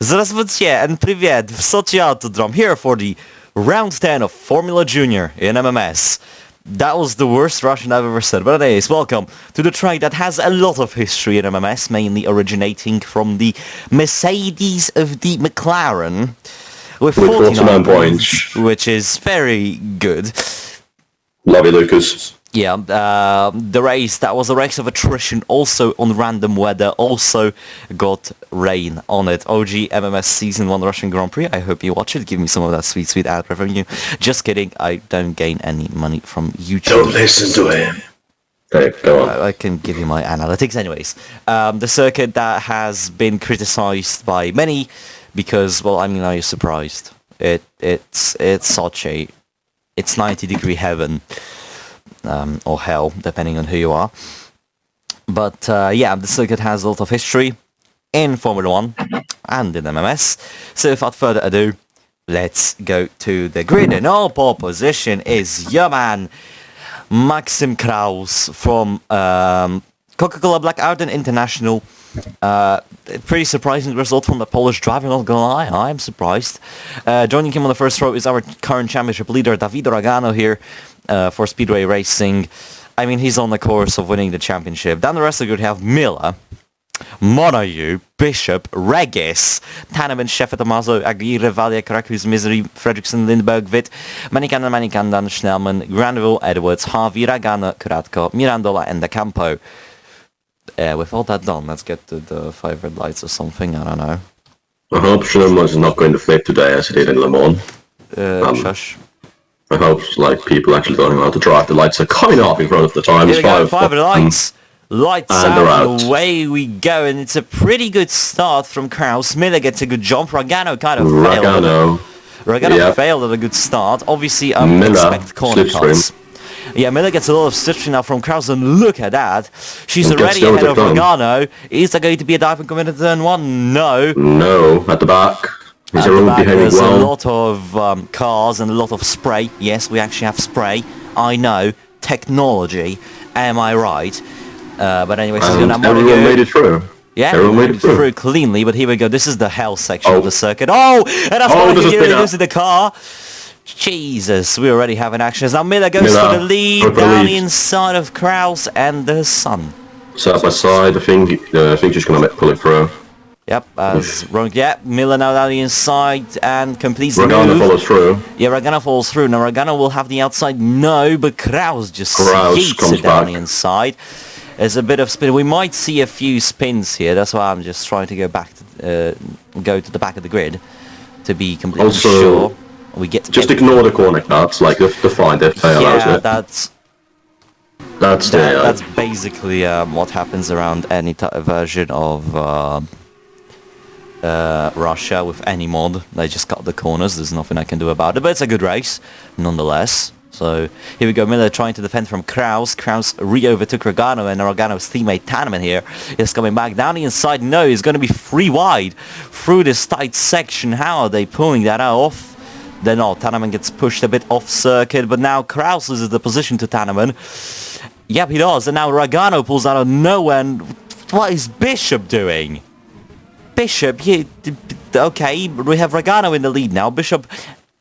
Здравствуйте and привет в Sochi Autodrome here for the round 10 of Formula Junior in MMS. That was the worst Russian I've ever said, but anyways, welcome to the track that has a lot of history in MMS, mainly originating from the Mercedes of the McLaren, with 49 points, which is very good. Love you, Lucas. Yeah, the race, that was a race of attrition, also on random weather, also got rain on it. OG MMS Season 1 Russian Grand Prix, I hope you watch it, give me some of that sweet, sweet ad revenue. Just kidding, I don't gain any money from YouTube. Don't listen to him. Hey, go on. I can give you my analytics anyways. The circuit that has been criticized by many, because, well, I mean, are you surprised? It's Sochi. It's 90-degree heaven. Or hell, depending on who you are. But yeah, the circuit has a lot of history in Formula 1 and in MMS. So without further ado, let's go to the grid. In all pole position is your man, Maxim Kraus from Coca-Cola Black R10 International. Pretty surprising result from the Polish driver, not gonna lie, I'm surprised. Joining him on the first row is our current championship leader, Davide Ragano here. For Speedway Racing. I mean, he's on the course of winning the championship. Down the rest of the grid, we have Miller, Monayu, Bishop, Regis, Taneman, Schäfer, Tommaso, Aguirre, Valia, Karakus, Misery, Fredrickson, Lindberg, Witt, Manikandan, Schnellman, Granville, Edwards, Harvey, Ragana, Kuratko, Mirandola, and the Campo. With all that done, let's get to the 5 red lights or something, I don't know. I hope Schnellman's not going to flip today as he did in Le Mans. Shush. I hope people actually don't know how to drive. The lights are coming up in front of the times. Here we go, 5 lights. Lights out, away we go, and it's a pretty good start from Kraus. Miller gets a good jump. Ragano kind of failed. Ragano failed at a good start. Obviously, expect corner cuts. Yeah, Miller gets a lot of slipstream now from Kraus, and look at that. She's already ahead of Ragano. Is there going to be a dive and come into turn 1? No. No, at the back. At the back, there's a lot of cars and a lot of spray. Yes, we actually have spray. I know. Technology. Am I right? But anyway, so everyone made it through. Yeah, everyone made it through cleanly. But here we go. This is the hell section of the circuit. Oh! And that's why he goes to the car. Jesus, we already have an action. Now Miller goes for the lead down the inside of Kraus and the Sun. Side by side, I think she's going to pull it through. Yep, Miller now down the inside and completes the move. Ragana follows through. Yeah, Ragana follows through. Now Ragana will have the outside, no, but Kraus just yeets it down the inside. There's a bit of spin. We might see a few spins here. That's why I'm just trying to go back to go to the back of the grid to be completely sure. We get just ignore the corner cuts, like the fine. Yeah, that's basically what happens around any version of Russia with any mod. They just cut the corners. There's nothing I can do about it, but it's a good race nonetheless. So here we go, Miller trying to defend from Kraus. Kraus re-overtook Ragano, and Ragano's teammate Taneman here is coming back down the inside. No, he's going to be free wide through this tight section. How are they pulling that off? Then Taneman gets pushed a bit off circuit, but now Kraus loses the position to Taneman. Yep, he does, and now Ragano pulls out of nowhere. And what is Bishop doing? Bishop, yeah, okay, we have Ragano in the lead now. Bishop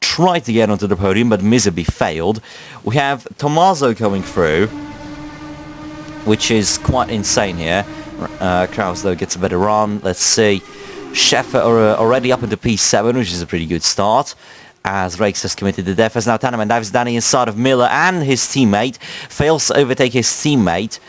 tried to get onto the podium, but miserably failed. We have Tommaso coming through, which is quite insane here. Kraus, though, gets a better run. Let's see. Schäfer already up into P7, which is a pretty good start, as Rakes has committed the death. As now Taneman dives down the inside of Miller and his teammate, fails to overtake his teammate,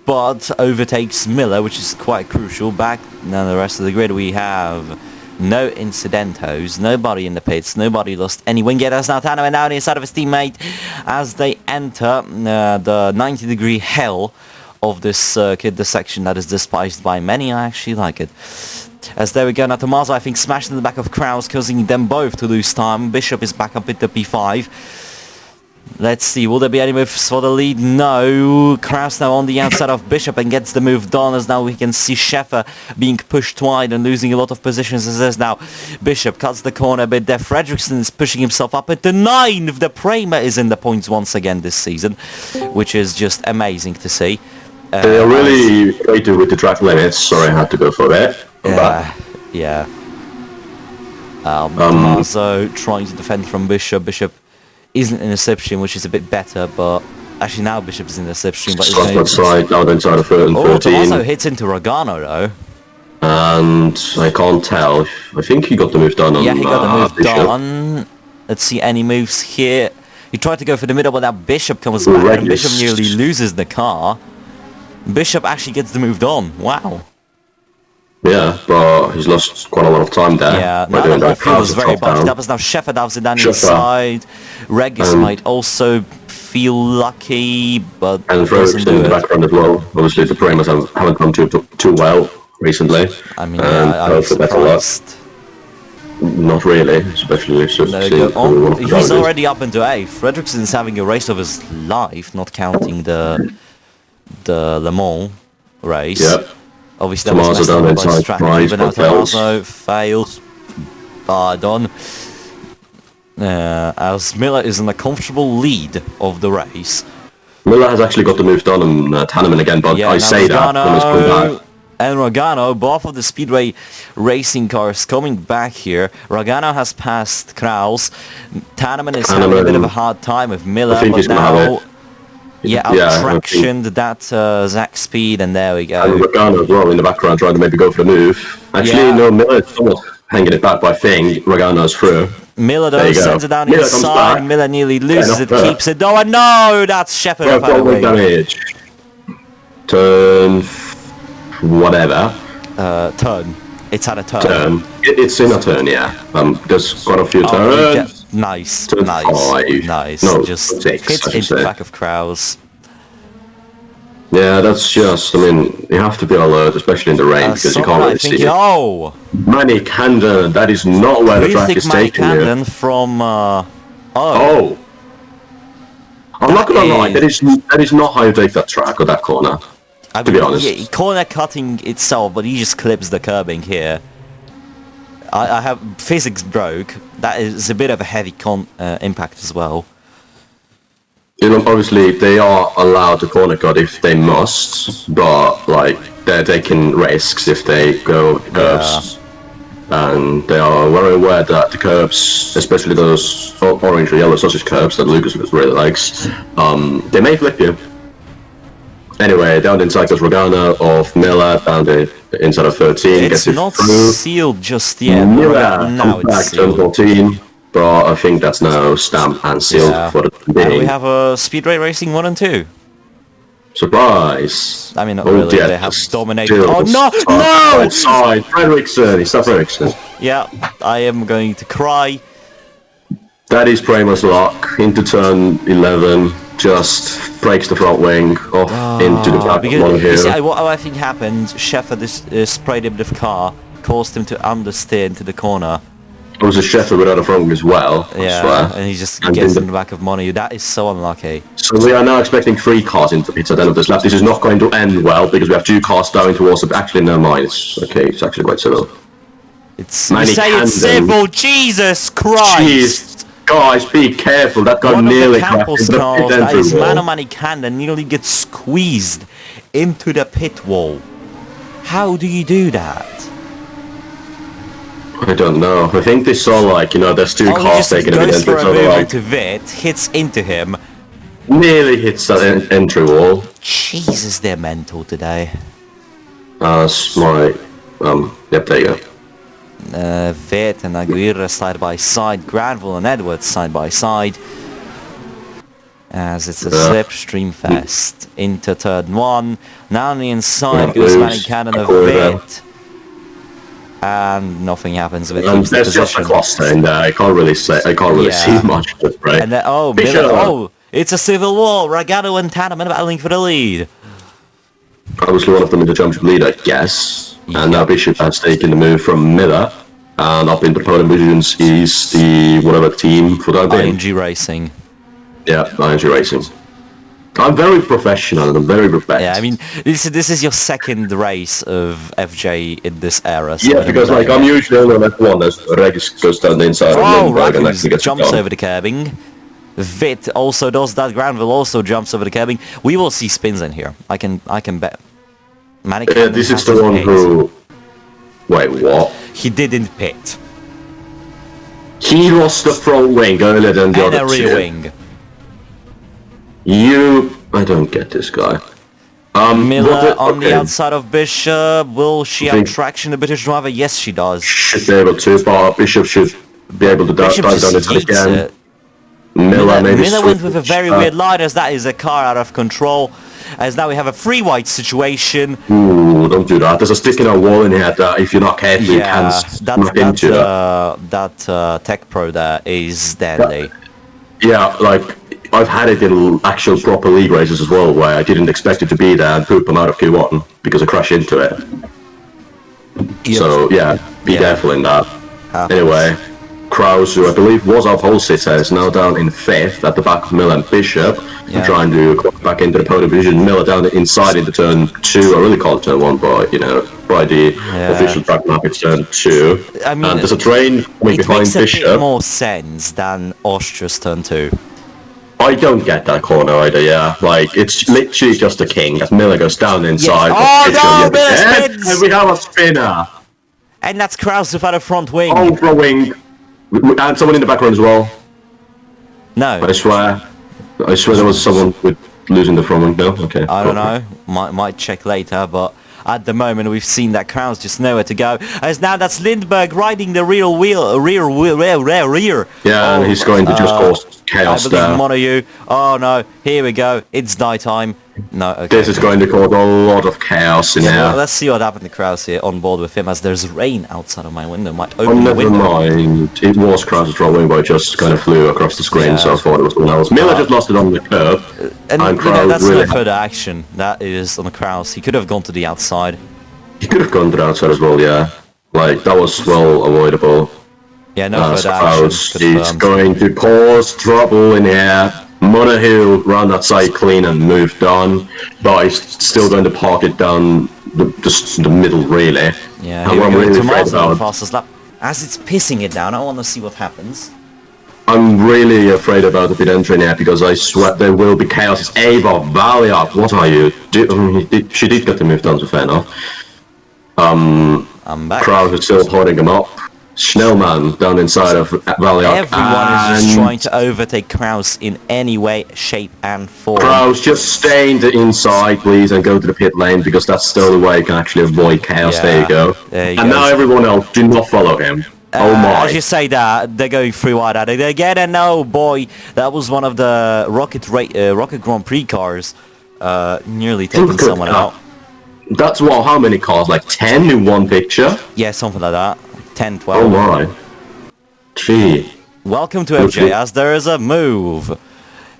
but overtakes Miller, which is quite crucial. Back now the rest of the grid, we have no incidentos, nobody in the pits, nobody lost any wing yet. As now Taneman down the inside of his teammate as they enter the 90-degree hell of this circuit, the section that is despised by many. I actually like it. As there we go, now Tommaso, I think, smashed in the back of Kraus, causing them both to lose time. Bishop is back up at the P5. Let's see, will there be any moves for the lead? No. Kraus now on the outside of Bishop and gets the move done, as now we can see Schäfer being pushed wide and losing a lot of positions. As there's now Bishop cuts the corner a bit there. Fredrickson is pushing himself up at the 9th. The Prema is in the points once again this season, which is just amazing to see. They are really creative with the track limits. Sorry, I had to go for that. Yeah. Tommaso trying to defend from Bishop. Bishop isn't in the slipstream, which is a bit better, but actually now Bishop is in the slipstream. But Slot that side, now inside of 13. oh, Tommaso hits into Ragano though. And I can't tell. I think he got the move done on Yeah, he got the move Bishop. done. Let's see any moves here. He tried to go for the middle, but now Bishop comes back, and Bishop nearly loses the car. Bishop actually gets the move done. Wow. Yeah, but he's lost quite a lot of time there. Yeah, by now doing the whole that field is crowd very drop bunched down. up. As now Shepard has it down Shepard. inside. Regis might also feel lucky, but And doesn't Fredericks do in the it. background as well. Obviously, the Primus haven't come too well recently. I mean, And yeah, I'm for better luck. surprised. Not really, especially if There we go. Oh, he's already up into 8th. Fredrickson's having a race of his life, not counting the Le Mans race. Yep. Obviously, that was Tommaso messed down up by inside, strategy, Price, but now but fails. Tommaso fails. Pardon. As Miller is in a comfortable lead of the race. Miller has actually got the move done on Tanneman again, but Yeah, I now say that when he's coming back. and Ragano, both of the Speedway racing cars coming back here. Ragano has passed Kraus. Tanneman is having a bit of a hard time with Miller, I think but he's gonna have now... it. Yeah, Yeah, I out-tractioned that Zach Speed, and there we And go. Ragano as well in the background trying to maybe go for the move. Actually, Yeah. no, Miller is somewhat hanging it back, but I think Ragano's through. Miller There though you go. sends it down Miller comes inside. back. Miller nearly loses not it, bad. keeps it. Oh, and no, that's Shepard Yeah, off our forward wing. damage. Turn... whatever. Turn. It's at a turn. Turn. It's in a turn, yeah. There's quite a few Oh, turns. nice, Turn nice, 5. nice. No, Just 6, hits I should into the say. back of Kraus. Yeah, that's just, I mean, you have to be alert, especially in the rain, because you Someone, can't I really think, see. oh! Manny Candon, that is not where the track Rethink is Mike taking you. Camden from, Oh! I'm not gonna lie, is- that is not how you take that track or that corner. I to be honest. Yeah, corner cutting itself, but he just clips the curbing here. I have physics broke. That is a bit of a heavy impact as well. You know, obviously they are allowed to corner cut if they must, but like they're taking risks if they go curbs. And they are very aware that the curbs, especially those orange or yellow sausage curbs that Lucas really likes, they may flip you. Anyway, down inside goes Rogana of Miller, down the inside of 13, It's gets it not through. sealed just yet. Miller Now comes back, it's turn sealed. 14, but I think that's now stamped and sealed Yeah. for the time And being. we have a Speedway Racing 1 and 2. Surprise! I mean, not really, yeah, they have still dominated. Oh, no! side No! by Side, Fredrickson, it's not Fredrickson. Yeah, I am going to cry. That is Primus lock into turn 11, just breaks the front wing off into the back of one Because, you see, here. what I think happened, Shepard sprayed him with the car, caused him to understeer into the corner. It was a Sheffield without a front wing as well, I Yeah, swear. and he just And gets in in the back of Money. That is so unlucky. So we are now expecting 3 cars into the pits at the end of this lap. This is not going to end well because we have 2 cars down towards the... Actually, no mind. It's okay. It's actually quite civil. It's Manny you say it's Camden. civil, Jesus Christ! Jeez, guys, be careful. That guy One of the nearly crashed Campos into the cars, pit that entry is wall. Mano Manicanda, nearly gets squeezed into the pit wall. How do you do that? I don't know. I think they saw like, you know, there's 2 Oh, he cars just taking a bit goes for entry, a so they move like onto Vit, hits into him. nearly hits that entry wall. Jesus, they're mental today. That's my yep, there you go. Vit and Aguirre side by side, Granville and Edwards side by side. As it's a slipstream fest into turn 1. Now on the inside goes Manny Cannon of Vit. And nothing happens with keeps the There's just a position. cluster in there. I can't really see much of it, right? And then, oh, Bishop. Miller, oh, it's a civil war. Ragano and Tanneman battling for the lead. Obviously one of them in the championship lead, I guess. And now Bishop has taken the move from Miller. And up in the podium positions is the whatever team for that game. ING Racing. Yeah, ING Racing. I'm very professional and I'm very prepared. Yeah, I mean, this is your second race of FJ in this era. So Yeah, because like I'm usually on F1 as Regis goes down the inside oh, and then Dragon Rakus actually gets jumps done. over the curbing. Vit also does that. Granville also jumps over the curbing. We will see spins in here. I can bet. Manny Yeah, Camden this has is the his one pit. who... Wait, what? He didn't pit. He lost the front wing earlier than the And other a rear two. wing. I don't get this guy. Miller on the outside of Bishop. Will she have think- traction, the British driver? Yes, she does. Should be able to, but Bishop should be able to dive Bishop down just it yeets again. it. Miller maybe Miller went switch, with a very weird line, as that is a car out of control. As now we have a free white situation. Ooh, don't do that. There's a stick in a wall in here that if you're not careful, you can smack into that Tech Pro there is deadly. Yeah, like, I've had it in actual proper league races as well, where I didn't expect it to be there and poop them out of Q1 because I crashed into it. Yep. So, yeah, be careful in that. Anyway, Kraus, who I believe was our pole sitter, is now down in 5th at the back of Miller and Bishop. Yeah. Trying to go back into the podium position. Miller down inside into turn 2. I really call it turn 1, but, you know, by the official track map, it's turn 2. I mean, and there's a train coming it behind makes a Bishop. bit more sense than Austria's turn 2. I don't get that corner either, yeah. Like, it's literally just a king as Miller goes down inside. Yes. Oh, no, Miller and spins! we have a spinner! And that's Kraus without a front wing. Oh, for a wing. And someone in the background as well. No. I swear there was someone with losing the front wing. No? Okay. I don't know. Might check later, but at the moment we've seen that Kraus just nowhere to go. As now that's Lindbergh riding the rear. Yeah, and he's going to just cause chaos I believe there. Montague. Oh no, here we go. It's nighttime. No, okay. This is going to cause a lot of chaos in Well, here. let's see what happened to Kraus here on board with him, as there's rain outside of my window. Might Oh, open the never window. mind. It was Kraus's front wing, but it just kind of flew across the screen, Yeah. so I thought it was someone else. Miller just lost it on the curb. And you know, Kraus that's really no further action. That is on Kraus. He could have gone to the outside. He could have gone to the outside as well, yeah. Like, that was well avoidable. Yeah, no further Kraus action. is going to cause trouble in here. Monaghan ran that side clean and moved on, but he's still going to park it down the middle, really. Yeah, And here what we I'm go. really Tomas afraid on the about, fastest lap. As it's pissing it down, I want to see what happens. I'm really afraid about the pit entry here because I swear there will be chaos. It's Ava, Valiant, what are you? She did get the move done, so fair enough. I'm back. Kraus is still holding him up. Schnellman down inside of Valiant. Everyone is just trying to overtake Kraus in any way, shape and form. Kraus, just stay in the inside, please, and go to the pit lane, because that's still the way you can actually avoid chaos. Yeah, There you go. there you and go. now everyone else, do not follow him. Oh my. As you say that, they're going free wide at it again, and oh boy, that was one of the Rocket Grand Prix cars nearly taking someone out. That's what, how many cars? Like 10 in one picture? Yeah, something like that. 10, 12. Oh my. Gee. Welcome to FJ, as there is a move.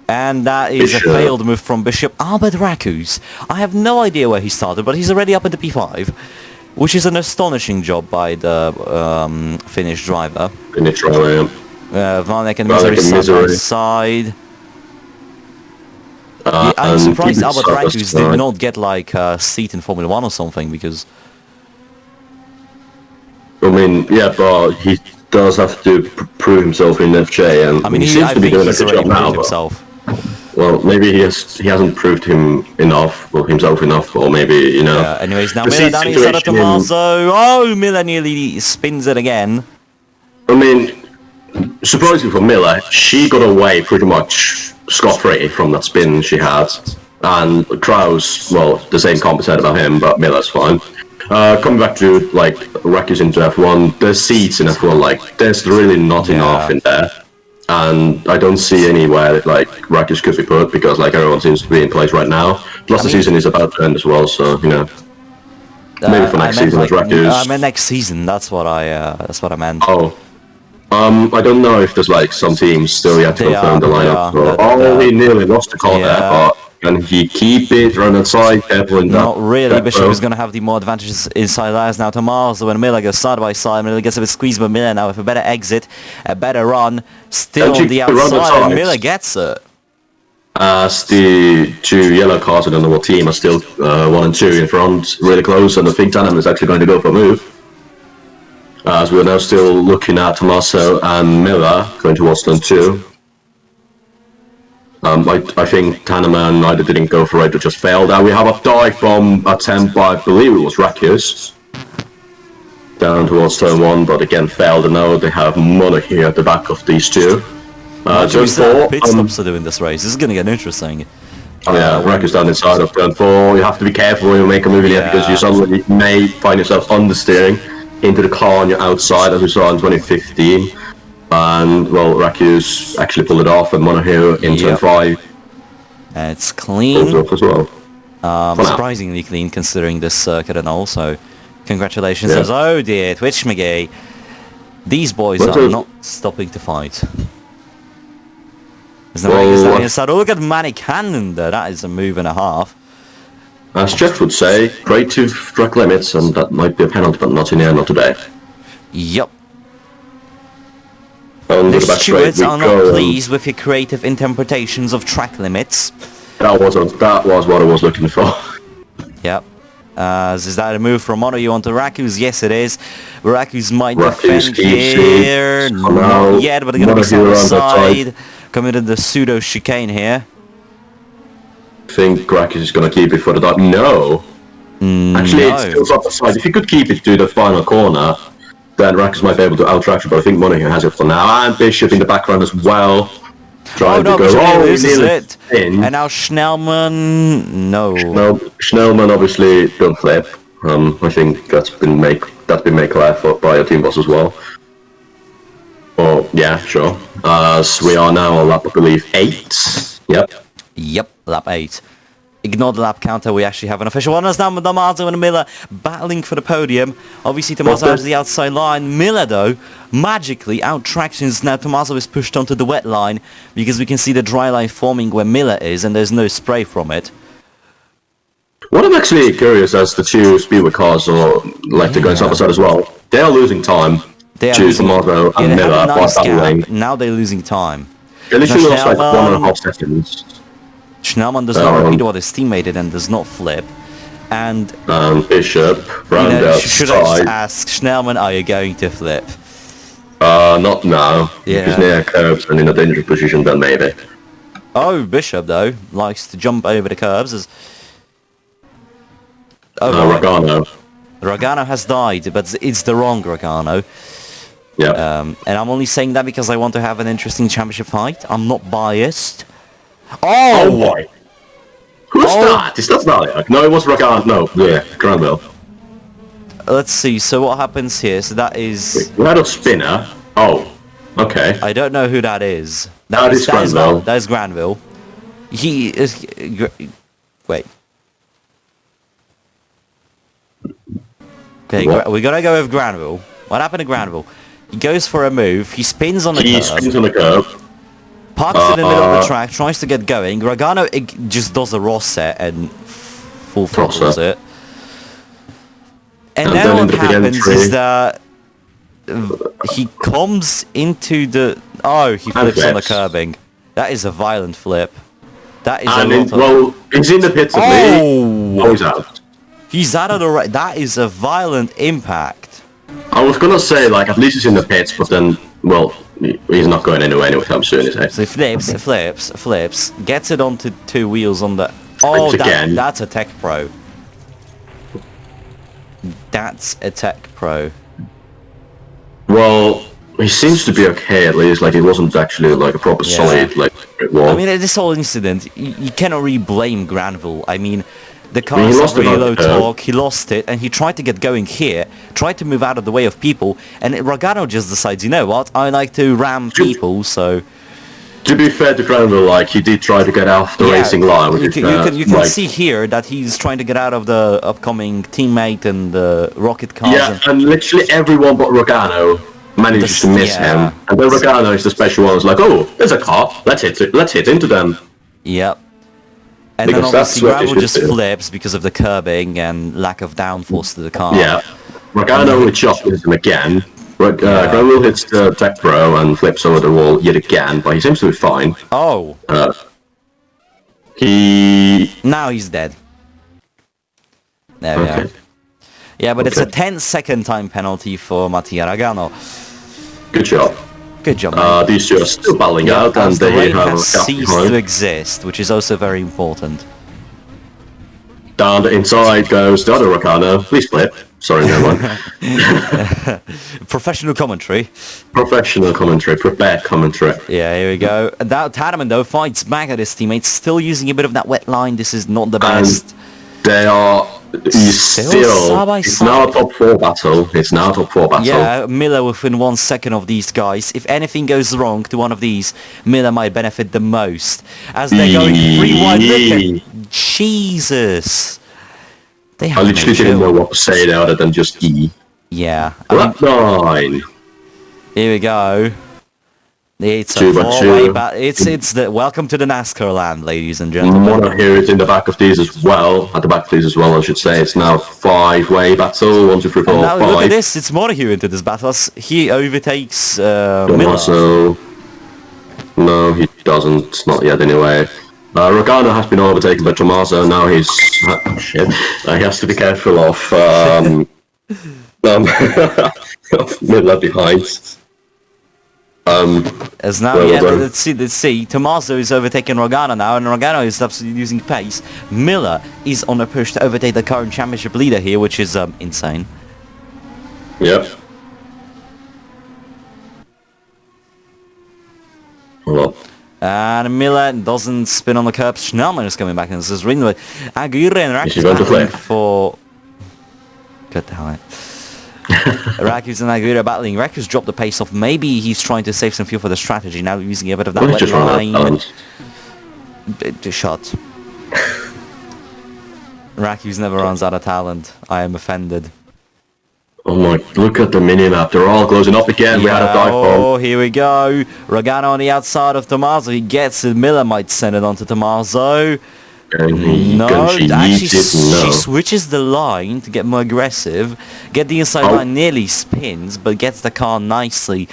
And that is Bishop. a failed move from Bishop. Albert Rakus. I have no idea where he started, but he's already up into P5. Which is an astonishing job by the Finnish driver. Finnish driver, Vanek and Vanek Misery and side by Misery. side. Yeah, I'm and surprised keep it Albert side by Rakus side. did not get like a seat in Formula 1 or something, because... I mean, yeah, but he does have to prove himself in FJ, and I mean, he I seems to be think doing a he's good already job now. proved But, himself. well, maybe he hasn't proved himself enough, or maybe, you know. Anyways, now the Miller seat down inside of situation in- Tommaso. Oh, Miller nearly spins it again. I mean, surprisingly for Miller, she got away pretty much scot-free from that spin she had. And Kraus, well, the same can't be said about him, but Miller's fine. Coming back to, like, Rakus into F1, the seats in F1, like, there's really not enough in there. And I don't see anywhere, like, Rakus could be put, because, like, everyone seems to be in place right now. Plus the season is about to end as well, so, you know. Maybe for next season as Rakus. I meant next season, that's what I meant. Oh. I don't know if there's like some teams still yet to They confirm are, the they lineup. are. He nearly lost the call there, but can he keep it run outside? Careful in that. Not really. that Bishop row. is going to have the more advantages inside lines now. Tommaso when Miller goes side by side. Miller gets a bit squeezed by Miller now with a better exit, a better run. Still Don't on the you run the outside, and sides? Miller gets it. As the two yellow cars, I don't know what team, are still 1 and 2 in front, really close, and I think Tannum is actually going to go for a move. As we're now still looking at Tommaso and Miller going towards turn 2. I think Tanneman either didn't go for it or just failed. And we have a dive from attempt by, I believe it was Rakus. down towards turn 1, but again failed, and now they have Mono here at the back of these two. Turn 4, pit stops are doing this race. This is going to get interesting. yeah, Raku's down inside of turn 4. You have to be careful when you make a move in here, because you suddenly may find yourself understeering into the car on your outside, as we saw in 2015. And, well, Raku's actually pulled it off, and Mono here in turn 5. It's clean. As well. Surprisingly clean considering this circuit and all, so congratulations. Oh dear, Twitch McGee. These boys are not stopping to fight. There's no way he's standing inside. Oh, look at Manny Cannon there. That is a move and a half. As Jeff would say, creative track limits, and that might be a penalty, but not in here, not today. Yep. The stewards are not pleased with your creative interpretations of track limits. That was what I was looking for. Yep. Is that a move from Mono you onto Raku's? Yes, it is. Raku's might defend here. Not yet, but they're going to be set aside. Committed the pseudo chicane here. I think Rakus is going to keep it for the dot. No. Actually, it's still up the side. If you could keep it to the final corner, then Rakus might be able to outrack you, but I think Mono has it for now. And Bishop in the background as well. Trying to go, loses it. And now Schnellman, no. Schnellman obviously don't flip. I think that's been made clear by your team boss as well. Oh yeah, sure. So we are now on lap, I believe, 8. Yep, lap 8. Ignore the lap counter, we actually have an official one. As now Tommaso and Miller battling for the podium. Obviously Tommaso has the outside line. Miller though, magically out-tractions. Now Tommaso is pushed onto the wet line because we can see the dry line forming where Miller is and there's no spray from it. What I'm actually curious as the two Speedway cars are like to go side by side as well. They are losing time to Tommaso and Miller by battling. Now they're losing time. They literally lost like 1.5 seconds. Schnellman does not repeat what his teammate did and does not flip. And Bishop, round should I just ask Schnellman, are you going to flip? Not now. Yeah. He's near curbs and in a dangerous position, then maybe. Oh, Bishop though likes to jump over the curbs. Ragano. Ragano has died, but it's the wrong Ragano. Yeah. And I'm only saying that because I want to have an interesting championship fight. I'm not biased. Oh boy! Who's that? Is that Valiak? No, it was Ragano. No, yeah, Granville. Let's see. So what happens here? So that is. We had a spinner. Oh, okay. I don't know who that is. That is Granville. That is Granville. He is. Wait. Okay, we gotta go with Granville. What happened to Granville? He goes for a move. He spins on the curb. He spins on the curb. Parks in the middle of the track, tries to get going. Ragano just does a Ross set and full throttles it. And then what happens is that he comes into the... Oh, he flips on the curbing. That is a violent flip. That is well, he's in the pits of me. Oh, he's out. He's out of the right. That is a violent impact. I was gonna say, like, at least he's in the pits, but then, well... He's not going anywhere anytime soon, is he? So he flips, gets it onto 2 wheels on the... Oh, that's a Tech Pro. That's a Tech Pro. Well, he seems to be okay, at least. Like, it wasn't actually, like, a proper solid, like, wall. I mean, this whole incident, you cannot really blame Granville. I mean... The car is really low torque, he lost it, and he tried to get going here, tried to move out of the way of people, and Ragano just decides, you know what, I like to ram people, so... To be fair to Granville, like, he did try to get off the racing line. You can see here that he's trying to get out of the upcoming teammate and the rocket cars. Yeah, and literally everyone but Ragano manages to miss him. And then Ragano is the special one who's like, oh, there's a car, let's hit into them. Yep. And then obviously Granville just flips because of the curbing and lack of downforce to the car. Yeah. Ragano with shock him again. Granville hits the Tech Pro and flips over the wall yet again, but he seems to be fine. Oh. Now he's dead. There we are. Yeah, but it's a 10-second time penalty for Mattia Ragano. Good job. Good job, these two are still battling out, and the they rain have has ceased to exist, which is also very important. Down the inside goes the other Ragano. Please flip. Sorry, no one. Professional commentary. Professional commentary, prepared commentary. Yeah, here we go. That Tanaman, though, fights back at his teammates, still using a bit of that wet line. This is not the best. They are it's now a top 4 battle. It's now a top 4 battle. Yeah, Miller within 1 second of these guys. If anything goes wrong to one of these, Miller might benefit the most. As they're going 3 wide. Look at Jesus. They have I literally didn't know what to say there other than just E. Yeah. Lap 9. Here we go. It's a 2x2. but it's the welcome to the NASCAR land, ladies and gentlemen. Mono here is in the back of these as well. At the back of these as well, I should say. It's now 5-way battle. 1, 2, 3, 4, and now 5. look at this. It's Montague into this battle. He overtakes Miller. Tommaso. No, he doesn't. Not yet, anyway. Rogano has been overtaken by Tommaso. Now he's shit. He has to be careful of of Miller behind. As now, yeah, let's see. Tommaso is overtaking Rogano now, and Rogano is absolutely losing pace. Miller is on a push to overtake the current championship leader here, which is insane. Yep. Hello. And Miller doesn't spin on the curb. Schnellman is coming back, and this is Ringwood. Aguirre and Rack is battling for... God damn it. Rakus and Aguirre battling. Rakus dropped the pace off. Maybe he's trying to save some fuel for the strategy. Now using a bit of that wet line. Shot. Rakus never runs out of talent. I am offended. Oh my, look at the mini-map. They're all closing up again. We had a dive bomb. Oh, here we go. Rogano on the outside of Tommaso. He gets it. Miller might send it on to Tommaso. No, actually she switches the line to get more aggressive. Get the inside line, nearly spins, but gets the car nicely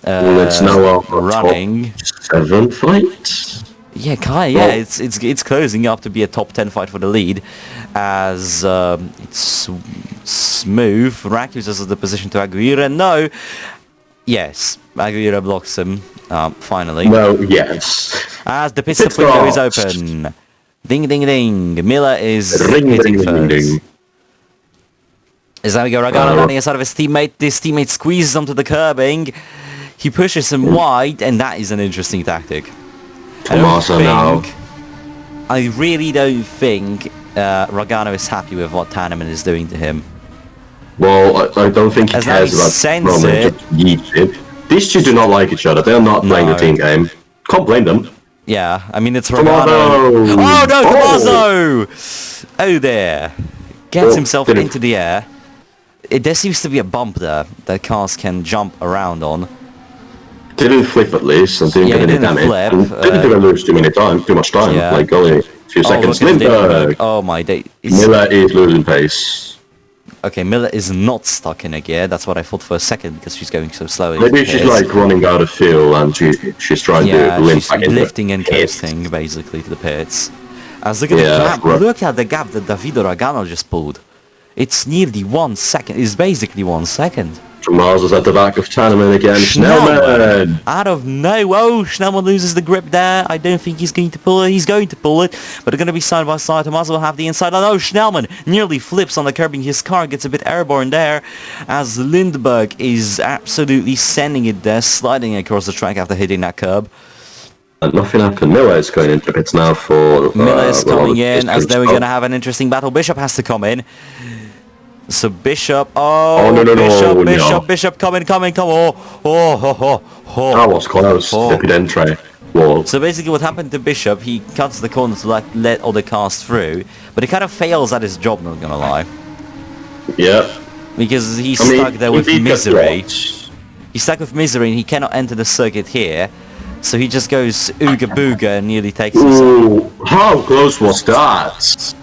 it's now running. Top 7 fight? Yeah, kind of, yeah, it's closing up to be a top 10 fight for the lead, as it's smooth. Rakus is the position to Aguirre. No, yes, Aguirre blocks him. Finally. No, yes. As the pit stop window is open. Ding ding ding. Miller is hitting first. As now we go, Rogano landing inside of his teammate. This teammate squeezes onto the curbing. He pushes him wide, and that is an interesting tactic. I really don't think Rogano is happy with what Tanneman is doing to him. Well, I don't think he cares about Roman. These two do not like each other. They're not playing the team game. Can't blame them. Yeah, I mean, it's Rogano. Oh no, Tommaso! Oh there. Gets himself into the air. There seems to be a bump there that cars can jump around on. Didn't flip at least, and didn't get any damage. Didn't even lose too much time, yeah. Like only a few seconds. Lindbergh! Oh my day. Miller is losing pace. Okay, Miller is not stuck in a gear. That's what I thought for a second, because she's going so slowly. Maybe she's like running out of fuel and she's trying to limp back into lifting and coasting basically to the pits. As look at the gap, look at the gap that Davido Rogano just pulled. It's nearly 1 second. It's basically 1 second. Tommaso's at the back of Tanneman again. Schnellman! Out of nowhere. Oh, Schnellman loses the grip there. I don't think he's going to pull it. He's going to pull it. But they're going to be side by side. Tommaso will have the inside. Oh, Schnellman nearly flips on the curbing. His car gets a bit airborne there. As Lindbergh is absolutely sending it there. Sliding across the track after hitting that curb. And nothing happened. Miller is going into pits now for... Miller is coming in. As though we're going to have an interesting battle. Bishop has to come in. So Bishop, Bishop, come in. Oh. That was close, the wall. So basically what happened to Bishop, he cuts the corner to let all the cars through, but he kind of fails at his job, not gonna lie. Yeah. Because he's stuck there with misery. He's stuck with misery and he cannot enter the circuit here, so he just goes ooga booga and nearly takes himself. How close was that?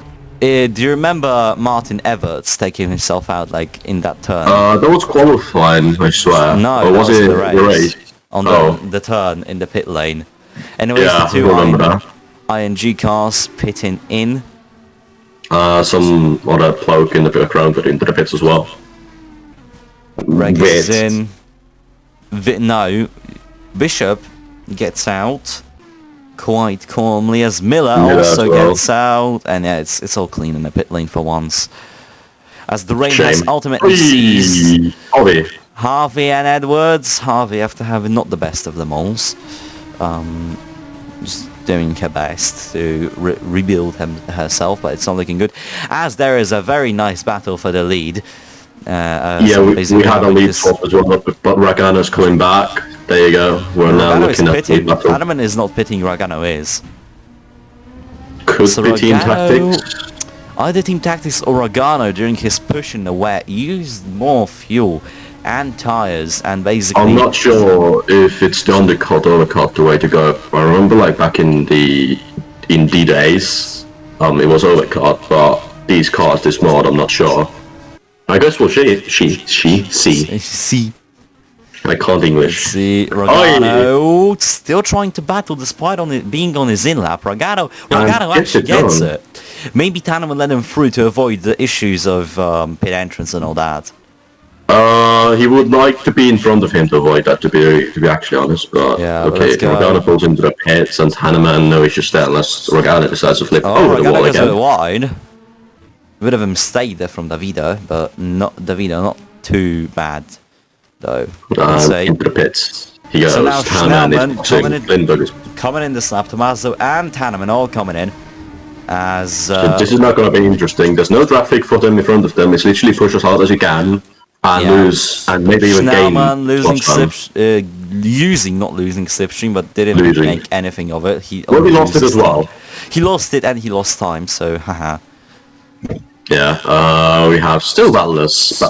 Do you remember Martin Everts taking himself out like in that turn? That was qualifying, I swear. No, or was it the race? On the turn in the pit lane. Anyways, the two ING cars pitting in. Some other bloke in the background got into the pits as well. Reg is in. No, Bishop gets out. quite calmly as Miller Miller also as well. gets out, and yeah, it's all clean in the pit lane for once. As the rain has Shame. ultimately seized Harvey. Harvey and Edwards. Harvey, after having not the best of them all, just doing her best to rebuild herself, but it's not looking good. As there is a very nice battle for the lead. Yeah, we had a lead swap as well, but Ragana's coming back. There you go. We're now Ragano is looking at the pitting. battle. Tanaman is not pitting, Ragano is. Could So be team Ragano- tactics. Either Team Tactics or Ragano during his push in the wet used more fuel and tires and basically... I'm not sure if it's the undercut or the cut the way to go. I remember like back in the days, it was overcut, but these cars, this mod, I'm not sure. I guess we'll see. See, I can't English. see, Ragano still trying to battle despite being on his in-lap. Ragano Gets actually it gets done. it. Maybe Tana will let him through to avoid the issues of pit entrance and all that. He would like to be in front of him to avoid that, to be actually honest. But Yeah, but okay, let's if go. Ragana pulls into the pits and Hanneman, no issues there unless Ragana decides to flip over the Ragano wall goes a bit again. wide. A bit of a mistake there from Davido, but not too bad though. I'd say. Into the pits. He goes. So now Schnellman Hanneman is boxing. Lindbergh is coming in this lap, Tommaso and Tanaman all coming in. As this is not going to be interesting. There's no traffic for them in front of them. It's literally push as hard as you can and Yeah. lose and maybe even gain. Schnellman losing slots time. not losing slipstream, but didn't Losing. make anything of it. He Well, he only lost it loses as well. time. He lost it and he lost time, so haha. Yeah, we have still battlers. I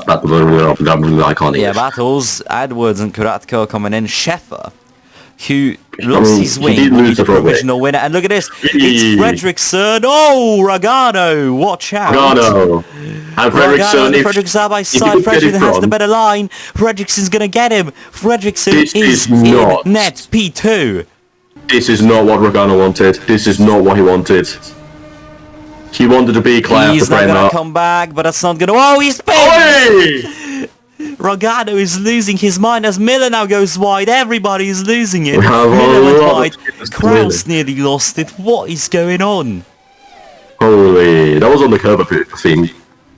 can't Yeah, English. battles. Edwards and Kuratko coming in. Sheffer, who lost his he wing, did will be lose the the front wing. provisional winner. And look at this, it's Yee. Fredrickson. Oh, Ragano, watch out. Ragano. And Fredrickson, Ragano and Fredrickson side by side. Fredrickson has the better line. Fredrickson's gonna get him. Fredrickson This is is not- in net P2. this is not what Ragano wanted. This is not what he wanted. He wanted to be Clay He's after not gonna Bremer. come back, but that's not gonna... Oh, he's pinned! Oi! Ragano is losing his mind as Miller now goes wide. Everybody is losing it. We have a Miller went lot of wide. skippers Kraus nearly lost it. What is going on? Holy, that was on the curb thing.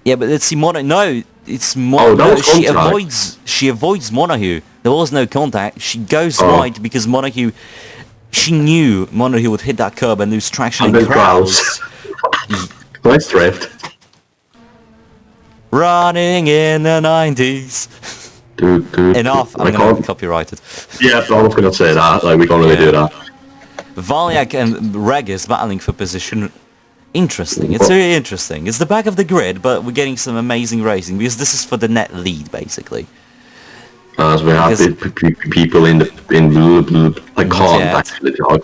Yeah, but let's see Mono. No, it's Oh, Mono. that was She contact. avoids Monahue. There was no contact. She goes Oh. wide because Monahue. She knew Monahue would hit that curb and lose traction. And And then Kraus Nice drift. running in the 90s. Dude. Enough. I'm I gonna can't. be copyrighted. Yeah, I was gonna say that. Like, we can't really do that. Valyak and Regis battling for position. Interesting. It's very interesting. It's the back of the grid, but we're getting some amazing racing because this is for the net lead, basically. As we have people in I can't Yeah. actually talk.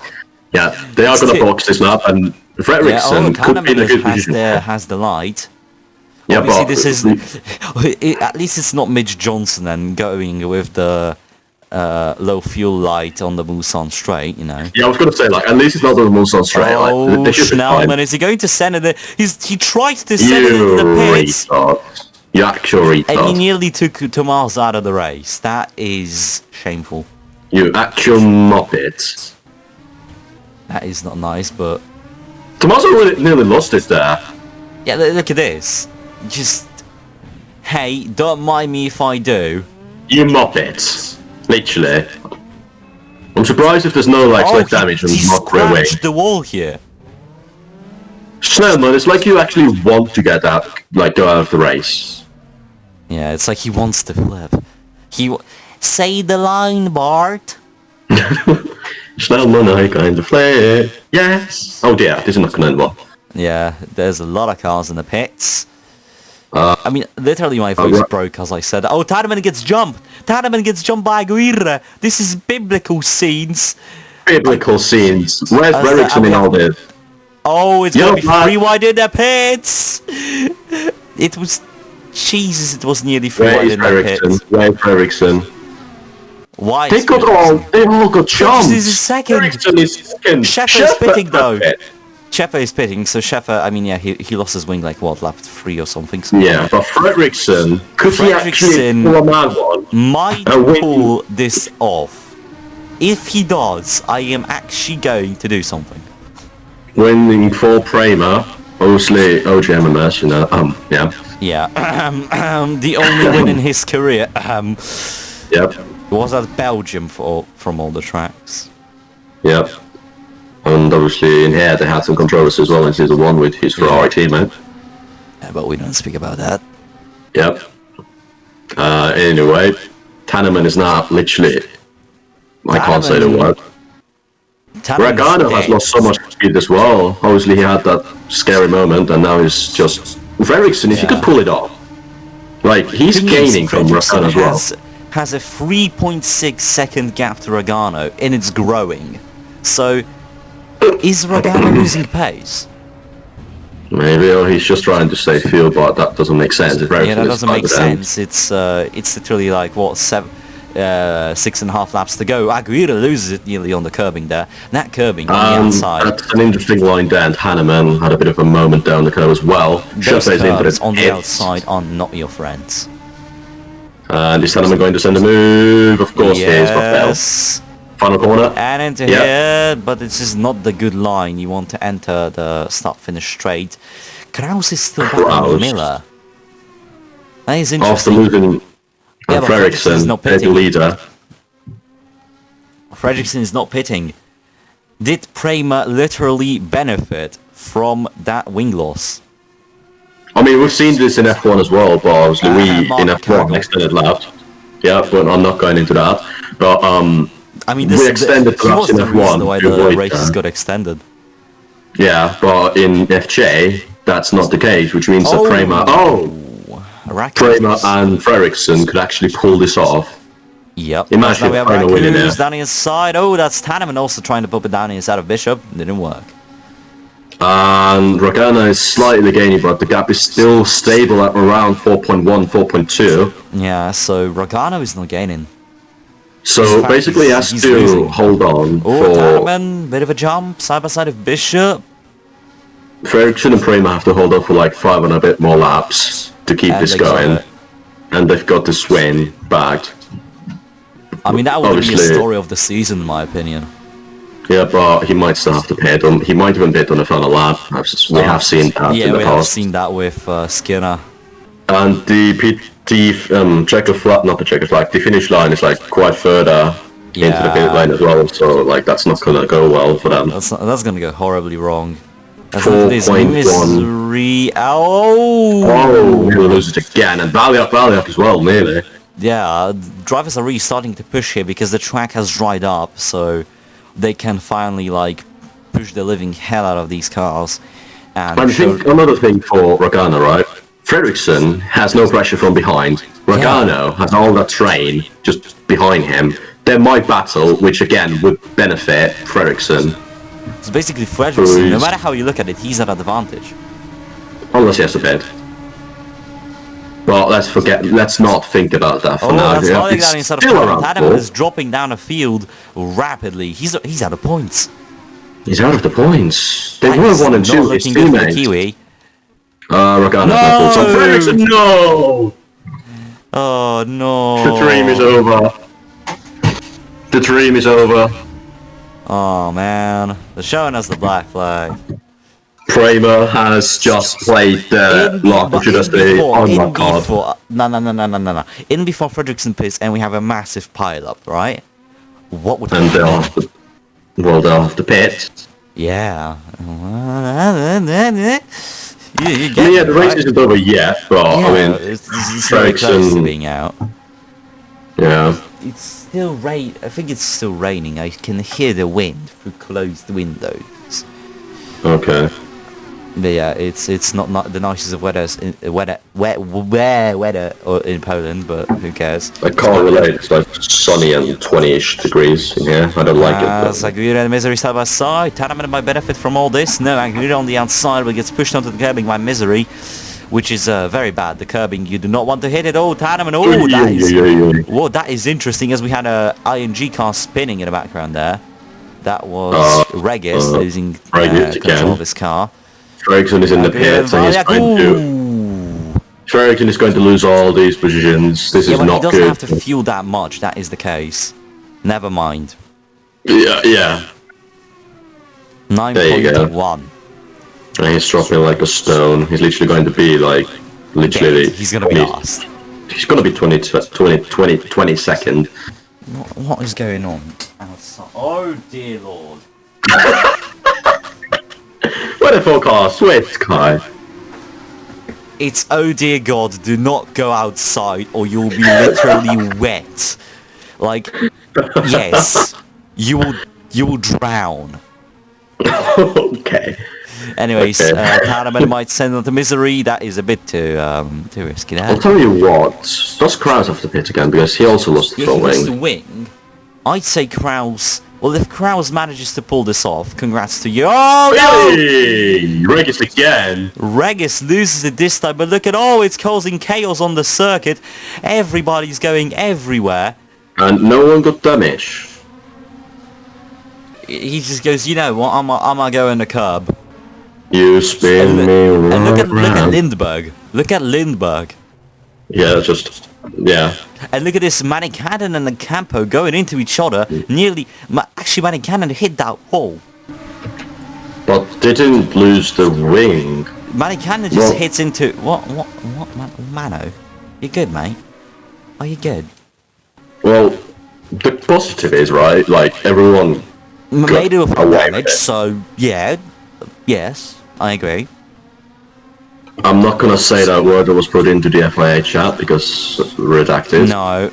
Yeah, they are gonna box this lap, and Fredrickson could be in a good position. has the light. Yeah, Obviously, but this is at least it's not Mitch Johnson and going with the low fuel light on the Busan straight, you know. yeah, I was gonna say like at least it's not the Mulsanne straight. Oh, Like, they should be fine. Schnellman, is he going to send it? He tried to send it into the You pits. retard. You actual And he retard. nearly took Tomas out of the race. That is shameful. You actual muppet. That is not nice, but... Tommaso really nearly lost it there. Yeah, look at this. Just... Hey, don't mind me if I do. You muppet. Literally. I'm surprised if there's no like slight damage on he the mock away. scratched the wall here. Snellman, it's like you actually want to get out, like go out of the race. Yeah, it's like he wants to flip. Say the line, Bart. Snellman, I kind of play it. Yes. Oh dear, this is not gonna end well. Yeah, there's a lot of cars in the pits. I mean, literally my voice broke as I said, oh, Tanaman gets jumped! Tanaman gets jumped by Aguirre! This is biblical scenes! Biblical scenes. Where's As Fredrickson in all this? Oh, it's gonna be Yo, free wide in the pits! It was... Jesus, it was nearly free Where wide is in the pits. Fredrickson? Where's Fredrickson? Why They is got Fredrickson- they all got jumped. This is second. Fredrickson is second. Sheffer is pitting though. Muppet. Sheffer is pitting, so Sheffer, I mean, yeah, he lost his wing like, what, lap 3 or something? So Yeah, but Fredrickson, could he actually Fredrickson pull a mad one? might A win. pull this off. If he does, I am actually going to do something. Winning for Prema, obviously OG MMS, you know, yeah. Yeah, the only win in his career Yep, was at Belgium from all the tracks. yep. And obviously in here they had some controversy as well in Season 1 with his Ferrari teammate. But we don't speak about that. Yep. Anyway, Tanneman is now literally... I can't say the word. Regano has lost so much speed as well. Obviously he had that scary moment and now he's just... Fredriksson, if you could pull it off. Like, he's gaining from Regano as well. Has a 3.6 second gap to Regano and it's growing. So, is Regano losing pace? Maybe, or he's just trying to stay field, but that doesn't make sense. Yeah, that doesn't make sense. It's literally like, what, 6.5 laps to go. Aguirre loses it nearly on the curbing there. That curbing on the outside. That's an interesting line there, and Hanneman had a bit of a moment down the curve as well. Those curbs on the outside are not your friends. And is Hanneman going to send a move? Of course yes. he is. Final corner. And into here, but this is not the good line. You want to enter the start-finish straight. Kraus is still battling Miller. That is interesting. After losing Fredriksson, the leader. Fredriksson is not pitting. Did Prema literally benefit from that wing loss? I mean, we've seen this in F1 as well, but obviously in F1 extended laps. Yeah, but I'm not going into that. But I mean, we extended laps in F1 the way the races got extended. Yeah, but in FJ, that's not the case, which means that Prema... Prema and Fredriksson could actually pull this off. Yep. Imagine we have Rackers down inside. Oh, that's Tanneman also trying to pop it down inside of Bishop. Didn't work. And Ragana is slightly gaining, but the gap is still stable at around 4.1, 4.2. Yeah, so Ragano is not gaining. So basically he has to hold on for... Tanneman, bit of a jump, side by side of Bishop. Fredriksson and Prema have to hold on for like 5 and a bit more laps to keep this going. And they've got this win bagged. I mean, that would be a story of the season, in my opinion. Yeah, but he might still have to pit on. He might even pit on the final lap. We have seen that. Yeah, we have seen that with Skinner. And the checker flag, not the checker flag, the finish line is like quite further into the pit line as well. So like that's not gonna go well for them. That's gonna go horribly wrong. 4.1. Oh, he loses again, and Valiak as well, nearly. Yeah, drivers are really starting to push here because the track has dried up, so they can finally like push the living hell out of these cars. And I think another thing for Ragano, right? Fredriksson has no pressure from behind. Ragano has all that train just behind him. They might battle, which again would benefit Fredriksson. So basically, Fredriksson, no matter how you look at it, he's at an advantage. Unless he has to bid. But let's not think about that for now. That's falling down inside of Tanneman is dropping down a field rapidly. He's out of points. He's out of the points. They were 1 and 2. His teammate. Kiwi. Ragano's not pulled. Fredriksson, no! Oh no! The dream is over. The dream is over. Oh man, they're showing us the black flag. Prema has just played the lock, or should I say, on that card. No. In before Fredriksson pits, and we have a massive pile-up, right? What would and they'll have to, well, they'll have to pit. Yeah. The race isn't over yet, but I mean, it's very close to being out. Yeah. It's still rain. I think it's still raining. I can hear the wind through closed windows. Okay. But yeah, it's not the nicest of weather in Poland, but who cares? I can't relate. It's like sunny and 20-ish degrees in here. I don't like it. Aguirre and Misery side by side. Tanneman might benefit from all this. No, Aguirre on the outside, but gets pushed onto the curbing by Misery, which is very bad. The curbing, you do not want to hit it. Oh, Tanneman. Oh, that is interesting. As we had a ING car spinning in the background there. That was Regis losing control of his car. Fredriksson is in the pits and Fredriksson is going to lose all these positions. This is not good. He doesn't have to fuel that much, that is the case. Never mind. Yeah. There you go. 9.1. And he's dropping like a stone. He's literally going to be like, literally... He's gonna be last. He's gonna be 22nd. What is going on outside? Oh dear lord. Weather forecast, wet sky. It's oh dear god, do not go outside or you'll be literally wet. Like, yes, you will drown. Okay. Anyways, Okay. Tanaman might send them to misery. That is a bit too risky. I'll tell you what, does Kraus have to pit again? Because he also lost the Yeah, he lost the wing. wing. I'd say Kraus... Well, if Kraus manages to pull this off, congrats to you. Oh, no! Hey! Regis again! Regis loses it this time, but look at... Oh, it's causing chaos on the circuit. Everybody's going everywhere. And no one got damage. He just goes, you know what, I'm gonna go in the curb. You spin me round. And look at Lindbergh. Look at Lindbergh. Yeah, just... Yeah. And look at this, Manikanen and the Campo going into each other. Nearly... Actually, Manikanen hit that wall. But they didn't lose the wing. Manikanen just hits into... What, Mano? You good, mate? Are you good? Well, the positive is, right, like, everyone... Made it with away with damage, it. so... Yeah. Yes, I agree. I'm not gonna say that word that was put into the FIA chat because redacted. No,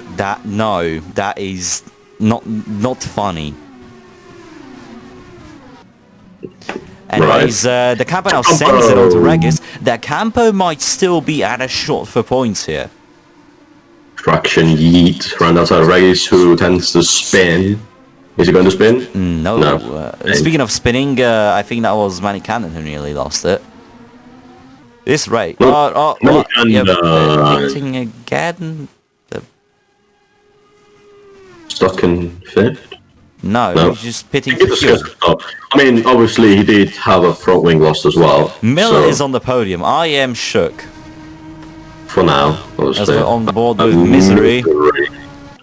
that is not funny. Anyways, the Campo now sends it on to Regis. The Campo might still be at a shot for points here. Traction yeet round outside Regis, who tends to spin. Is he going to spin? No. Speaking of spinning, I think that was Manikanen who nearly lost it. This rate. Hitting again. Stuck in fifth? No, he's just pitting He for fuel. I mean, obviously he did have a front wing lost as well. Miller so is on the podium. I am shook. for now, obviously. As we're on board with Misery.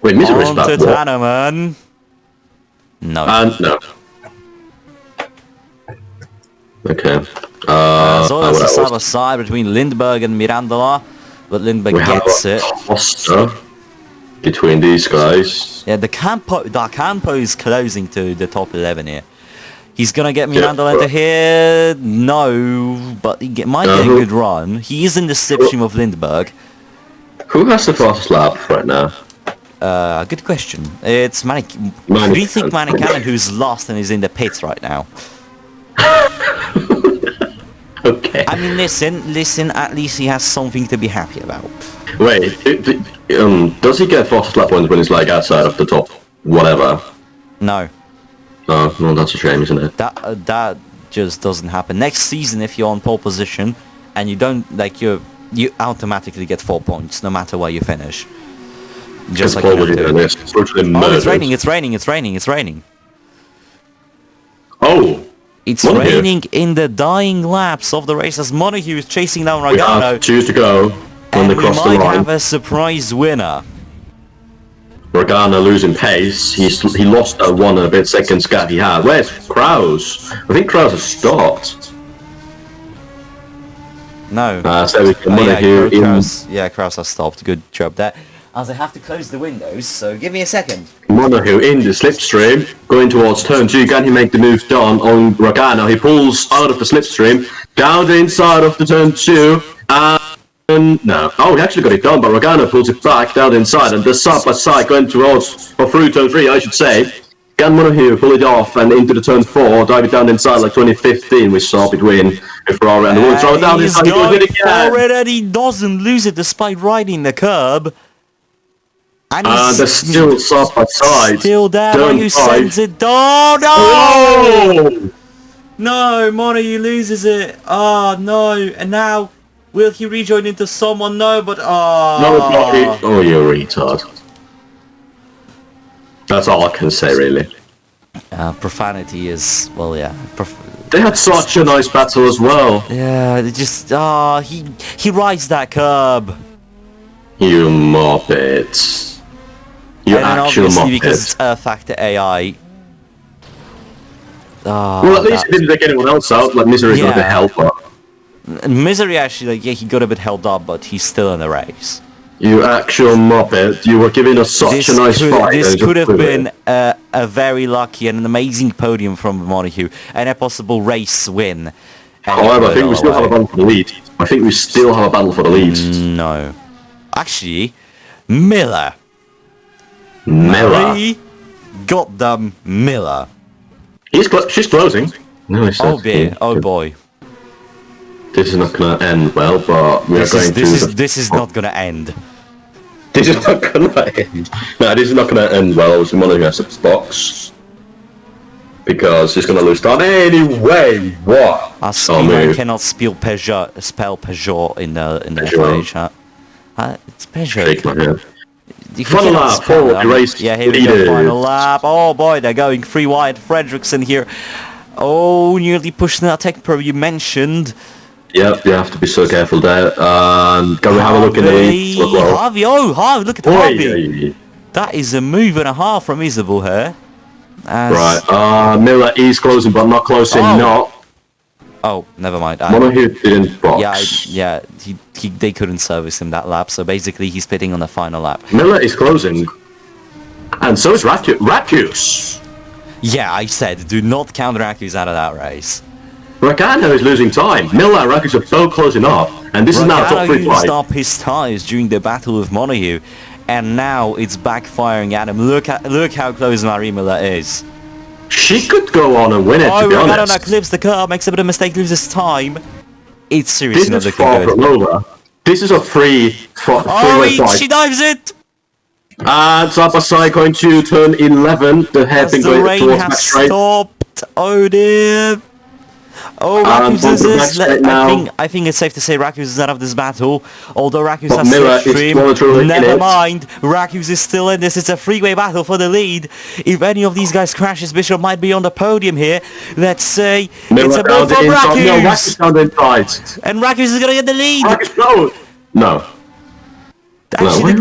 Wait, Misery's On back. to Tanaman. No. No. Okay. So there's a side by side between Lindbergh and Mirandola, but Lindbergh we have gets a it. cluster between these guys. Yeah, the Campo is closing to the top 11 here. He's gonna get Mirandola into here. No, but he might get a good run. He is in the slipstream of Lindbergh. Who has the fastest lap right now? Good question. It's Do you think Manikanen, who's lost and is in the pits right now? Okay. I mean, listen. At least he has something to be happy about. Wait, does he get fastest lap points when he's like outside of the top whatever? No, Oh, well, that's a shame, isn't it? that just doesn't happen. Next season, if you're on pole position and you don't you automatically get 4 points no matter where you finish. Just like you have to. Oh, It's raining. Oh! It's Montague. raining in the dying laps of the race as Montague is chasing down We have Ragano. 2 to go when And they we cross the might line. have a surprise winner. Regana losing pace. He lost that 1 and a bit seconds gap he had. Where's Kraus? I think Kraus has stopped. No. So we can Montague in. Kraus has stopped. Good job there. As I have to close the windows, so give me a second. Montague in the slipstream, going towards turn 2. Can he make the move down on Ragana? He pulls out of the slipstream, down the inside of the turn 2, and no. Oh, he actually got it done, but Ragana pulls it back down the inside, and the side by side going towards, or through turn 3, I should say. Can Montague pull it off and into the turn 4, dive it down the inside like 2015 we saw between Ferrari and the Wood. Throw it down the inside, he goes it again. For it, and he doesn't lose it despite riding the curb. And they're still side by side. Still there, Turn Montague 5. sends it. Oh, no! Oh! No, Montague loses it. Oh, no. And now, will he rejoin into someone? No, but... Oh, No, oh, you retard. That's all I can say, really. profanity is... Well, yeah. They had such a nice battle as well. Yeah, they just... he rides that curb. You moppets. You And then actual obviously, because moppet. it's Factor AI, Well, at least he didn't take anyone else out. Like Misery got a bit help, but Misery actually, like, yeah, he got a bit held up, but he's still in the race. you actual muppet, you were giving us such a nice fight. This could have been a very lucky and an amazing podium from Montague and a possible race win. However, I think we still have a battle for the lead. I think we still have a battle for the lead. No. Actually, Miller. Miller. Goddamn Miller. She's closing. No, Oh dear, oh boy. This is not gonna end well, but we are going to... This is not gonna end. This is not gonna end. No, this is not gonna end well. It's Montague has a box. Because he's gonna lose time anyway. What? I cannot spell Peugeot in the FA chat. It's Peugeot. Final lap, forward race. Yeah, here we go, final lap. Oh boy, they're going 3 wide. Fredrickson here. Oh, nearly pushing that tech pro you mentioned. Yep, you have to be so careful there. Can we have a look in the lead? Harvey, Harvey, look at Harvey. That is a move and a half from Isabel here. Right, Miller is closing, but not closing, not. Oh, never mind. Montague didn't box. Yeah, they couldn't service him that lap, so basically he's pitting on the final lap. Miller is closing. And so is Racus. Yeah, I said, do not count Racus out of that race. Ragano is losing time. Miller and Racus are both closing up. And this is now a top 3 fight. Used up his tyres during the battle with Montague. And now it's backfiring at him. Look how close Marie Miller is. She could go on and win it, to be honest. Ragano now clips the curb, makes a bit of a mistake, loses time. It's seriously not looking good. From over. This is a free-way fight. She dives it! And side by side going to turn 11. The hairpin going towards back straight. Stopped. Oh dear. Oh, Racus is... I think it's safe to say Racus is out of this battle. Although Racus has slipstream. Never mind. Racus is still in this. It's a freeway battle for the lead. If any of these guys crashes, Bishop might be on the podium here. Let's say it's a ball from Racus. No, Racus down the inside. And Racus is going to get the lead. Racus, no. Actually,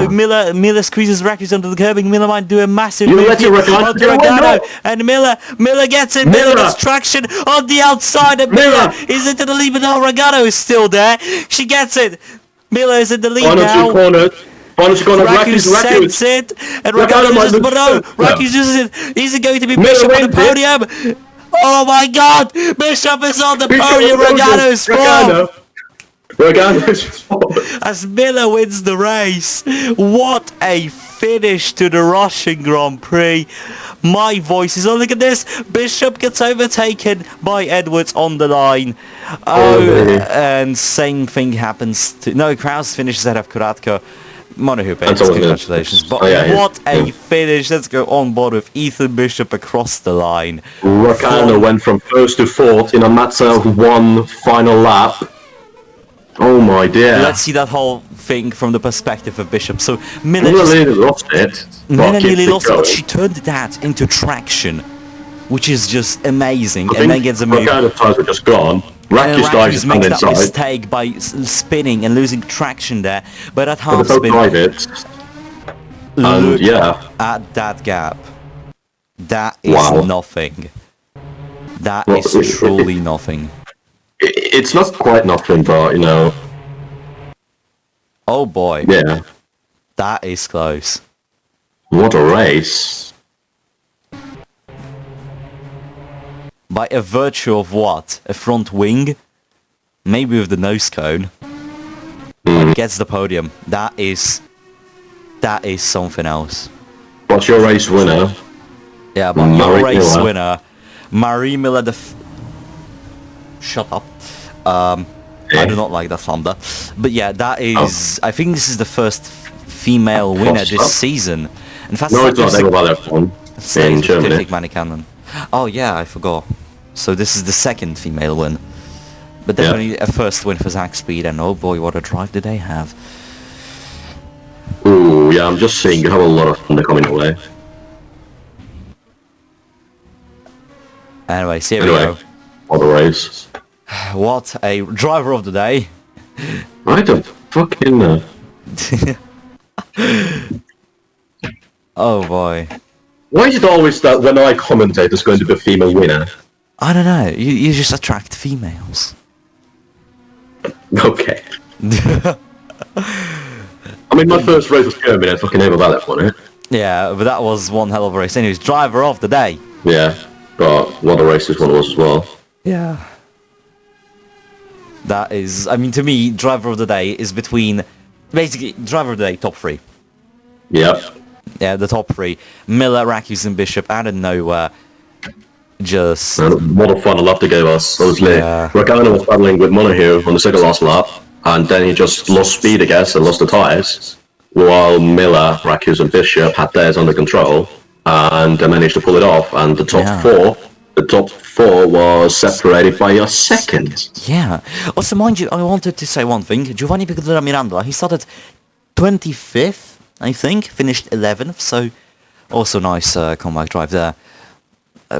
Miller squeezes Racus onto the curbing. Miller might do a massive move onto Ragano, and Miller gets it. Miller gets traction on the outside, and Miller is into the lead, but now Ragano is still there. She gets it. Miller is in the lead now. Racus sends it, and Ragano uses it, but no, Racus uses it. Is it going to be Bishop on the podium? Oh my God! Bishop is on the podium. Ragano's fault. As Miller wins the race. What a finish to the Russian Grand Prix. My voice is on. Look at this. Bishop gets overtaken by Edwards on the line. And same thing happens to... No, Kraus finishes ahead of Kuratko. Montague, congratulations. But what a finish. Let's go on board with Ethan Bishop across the line. Ragano went from 1st to 4th in a matter of 1 final lap. Oh my dear. Let's see that whole thing from the perspective of Bishop. So Miller nearly lost it. Miller nearly lost it, but she turned that into traction, which is just amazing. And then gets a move. The tires were just gone. Racus makes that mistake by spinning and losing traction there. But at half spin, look at that gap. That is nothing. That is truly nothing. It's not quite nothing, but, you know... Oh boy. Yeah. That is close. What a race. By a virtue of what? A front wing? Maybe with the nose cone. But gets the podium. That is something else. What's your race winner? Yeah, but your race winner... Marie Miller Shut up. I do not like the thunder. But yeah, that is... I think this is the first female winner this season. In fact, no, it's not F1 in Germany. Oh yeah, I forgot. So this is the second female win. But definitely a first win for Zach Speed, and oh boy, what a drive did they have. Ooh, yeah, I'm just seeing you have a lot of thunder coming away. Anyway, here we go. What a race. What a driver of the day. I don't fucking know. Oh boy. Why is it always that when I commentate, there's going to be a female winner? I don't know. You just attract females. Okay. I mean, my first race was Germany, I fucking never about that one, eh? Yeah, but that was one hell of a race. Anyways, driver of the day. Yeah, but what a race this one was as well. Yeah. That is, I mean, to me, driver of the day is between, basically, driver of the day, top three. Yep. Yeah, the top three. Miller, Rackus and Bishop out of nowhere. Just... And what a fun lap they gave us. Obviously, Ragana was battling with Monaghan on the second last lap, and then he just lost speed, I guess, and lost the tyres, while Miller, Rackus and Bishop had theirs under control, and they managed to pull it off, and the top four was separated by a second. Yeah. Also, mind you, I wanted to say one thing. Giovanni Piccola Miranda, he started 25th, I think, finished 11th, so also nice comeback drive there.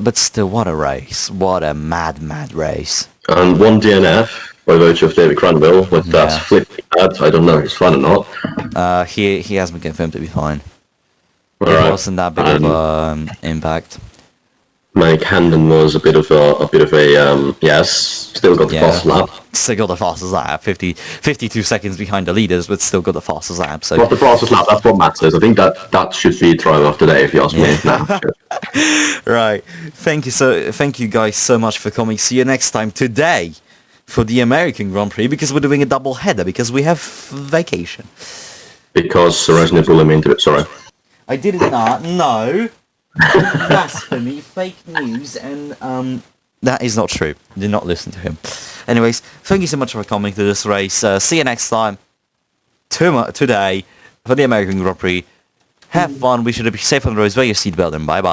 But still, what a race. What a mad, mad race. And one DNF by virtue of David Cranwell with that flip he had. I don't know if it's fun or not. He has been confirmed to be fine. Right. It wasn't that big of impact. Mike Handon was a bit of a yes, still got the fastest lap. Still got the fastest lap, 52 seconds behind the leaders, but still got the fastest lap. So got the fastest lap, that's what matters. I think that should be driver of the day, if you ask me. Now. Right. Thank you guys so much for coming. See you next time today for the American Grand Prix, because we're doing a double header because we have vacation. Because Reznor pulled him into it, sorry. I did not, no. Blasphemy, fake news, and that is not true. Do not listen to him. Anyways, thank you so much for coming to this race. See you next time. Today for the American Grand Prix. Have fun. We should be safe on the roads. Wear your seatbelt and bye bye.